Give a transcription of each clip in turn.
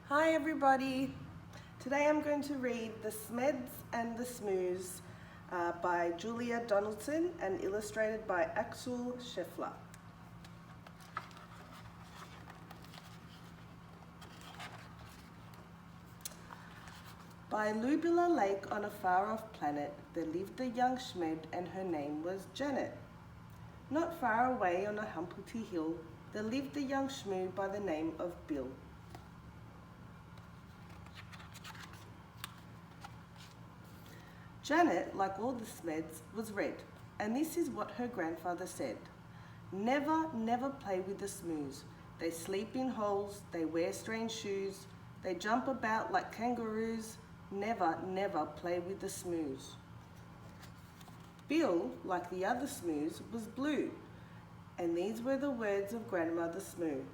Hi everybody! Today I'm going to read The Smeds and the Smoos by Julia Donaldson and illustrated by Axel Scheffler. By Lubilla Lake on a far-off planet, there lived a young Smed and her name was Janet. Not far away on a Humpty Hill, there lived a young Smoo by the name of Bill. Janet, like all the Smeds, was red, and this is what her grandfather said. Never, never play with the Smoos. They sleep in holes, they wear strange shoes, they jump about like kangaroos. Never, never play with the Smoos. Bill, like the other Smoos, was blue, and these were the words of Grandmother Smoo.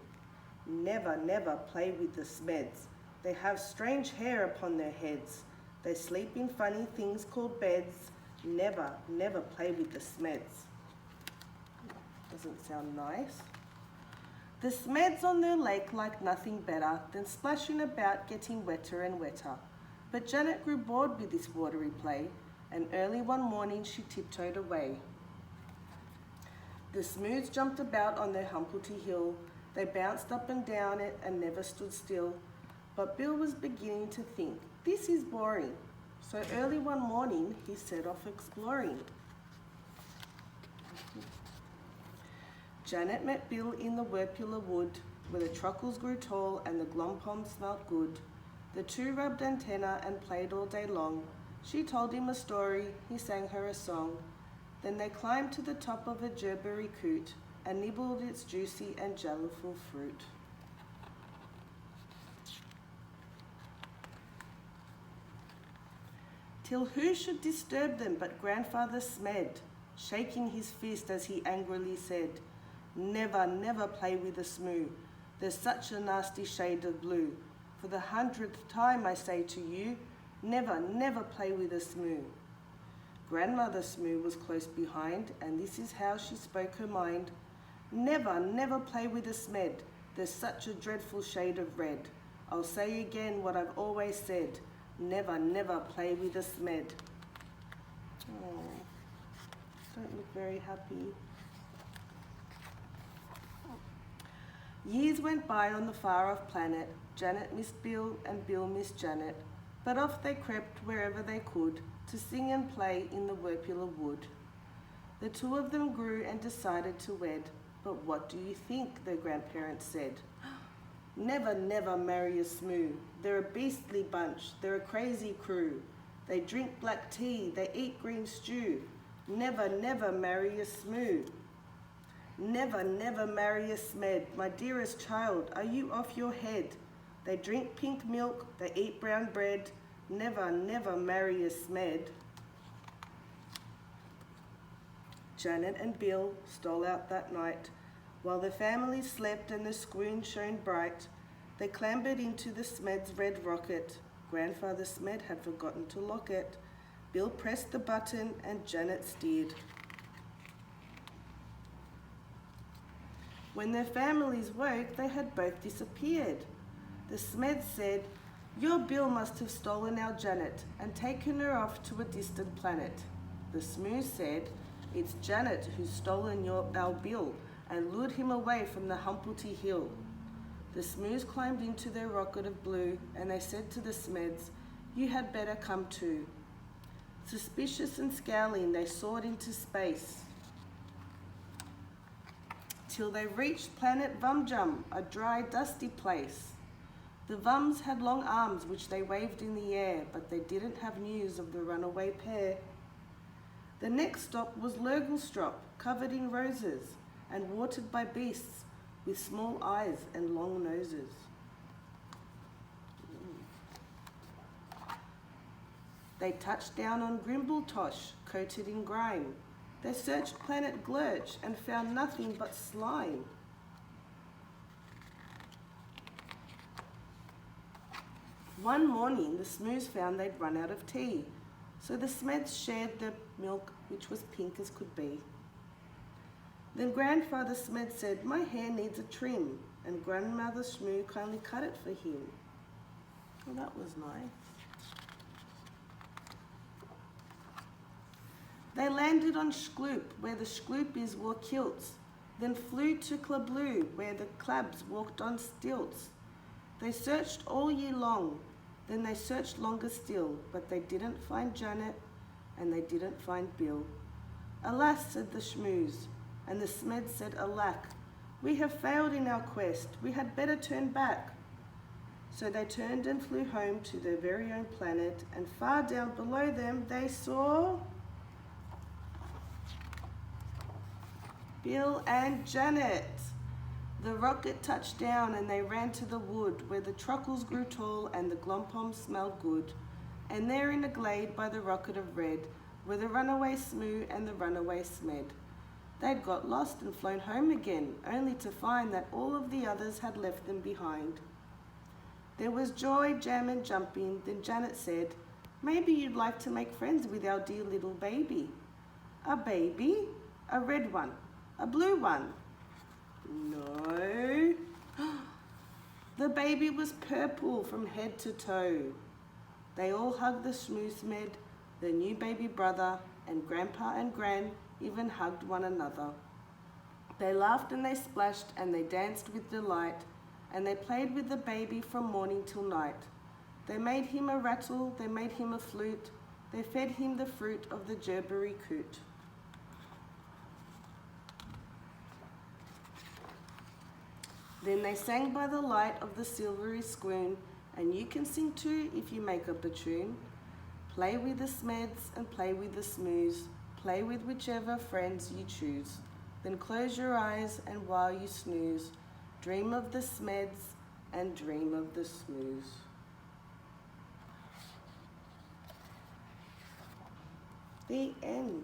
Never, never play with the Smeds. They have strange hair upon their heads. They sleep in funny things called beds. Never, never play with the Smeds. Doesn't sound nice. The Smeds on their lake liked nothing better than splashing about getting wetter and wetter. But Janet grew bored with this watery play, and early one morning she tiptoed away. The Smoos jumped about on their Humpty Hill. They bounced up and down it and never stood still. But Bill was beginning to think, this is boring. So early one morning, he set off exploring. Janet met Bill in the Werpula wood, where the truckles grew tall and the glompom smelt good. The two rubbed antenna and played all day long. She told him a story, he sang her a song. Then they climbed to the top of a gerberry coot and nibbled its juicy and jelliful fruit. Till who should disturb them but Grandfather Smed, shaking his fist as he angrily said, Never, never play with a Smoo. There's such a nasty shade of blue. For the 100th time I say to you, never, never play with a Smoo. Grandmother Smoo was close behind, and this is how she spoke her mind. Never, never play with a Smed. There's such a dreadful shade of red. I'll say again what I've always said. Never, never play with a Smed. Oh, don't look very happy. Years went by on the far-off planet. Janet missed Bill and Bill missed Janet, but off they crept wherever they could to sing and play in the Werpula wood. The two of them grew and decided to wed, but what do you think, their grandparents said? Never, never marry a Smoo. They're a beastly bunch, they're a crazy crew. They drink black tea, they eat green stew. Never, never marry a Smoo. Never, never marry a Smed. My dearest child, are you off your head? They drink pink milk, they eat brown bread. Never, never marry a Smed. Janet and Bill stole out that night. While the family slept and the screen shone bright, they clambered into the Smed's red rocket. Grandfather Smed had forgotten to lock it. Bill pressed the button and Janet steered. When their families woke, they had both disappeared. The Smed said, Your Bill must have stolen our Janet and taken her off to a distant planet. The Smoo said, It's Janet who's stolen our Bill and lured him away from the Humpty Hill. The Smoos climbed into their rocket of blue, and they said to the Smeds, You had better come too. Suspicious and scowling, they soared into space, till they reached planet Vumjum, a dry, dusty place. The Vums had long arms which they waved in the air, but they didn't have news of the runaway pair. The next stop was Lurgelstrop, covered in roses, and watered by beasts with small eyes and long noses. They touched down on Grimbletosh, coated in grime. They searched planet Glurch and found nothing but slime. One morning, the Smoos found they'd run out of tea, so the Smeds shared the milk, which was pink as could be. Then Grandfather Smed said, My hair needs a trim, and Grandmother Smoo kindly cut it for him. Well, that was nice. They landed on Shkloop, where the Shkloopies wore kilts, then flew to Klabloo, where the Clabs walked on stilts. They searched all year long, then they searched longer still, but they didn't find Janet, and they didn't find Bill. Alas, said the Shmoos, and the Smed said, alack, we have failed in our quest, we had better turn back. So they turned and flew home to their very own planet, and far down below them they saw Bill and Janet. The rocket touched down and they ran to the wood where the truckles grew tall and the glompoms smelled good. And there in a glade by the rocket of red were the runaway Smoo and the runaway Smed. They'd got lost and flown home again, only to find that all of the others had left them behind. There was joy, jam and jumping. Then Janet said, maybe you'd like to make friends with our dear little baby. A baby? A red one. A blue one? No. The baby was purple from head to toe. They all hugged the Smoo Smed, their new baby brother, and Grandpa and Gran even hugged one another. They laughed and they splashed and they danced with delight, and they played with the baby from morning till night. They made him a rattle, they made him a flute, they fed him the fruit of the gerberry coot. Then they sang by the light of the silvery squoon, and you can sing too if you make up a tune. Play with the Smeds and play with the Smoos, play with whichever friends you choose. Then close your eyes and while you snooze, dream of the Smeds and dream of the Smoos. The end.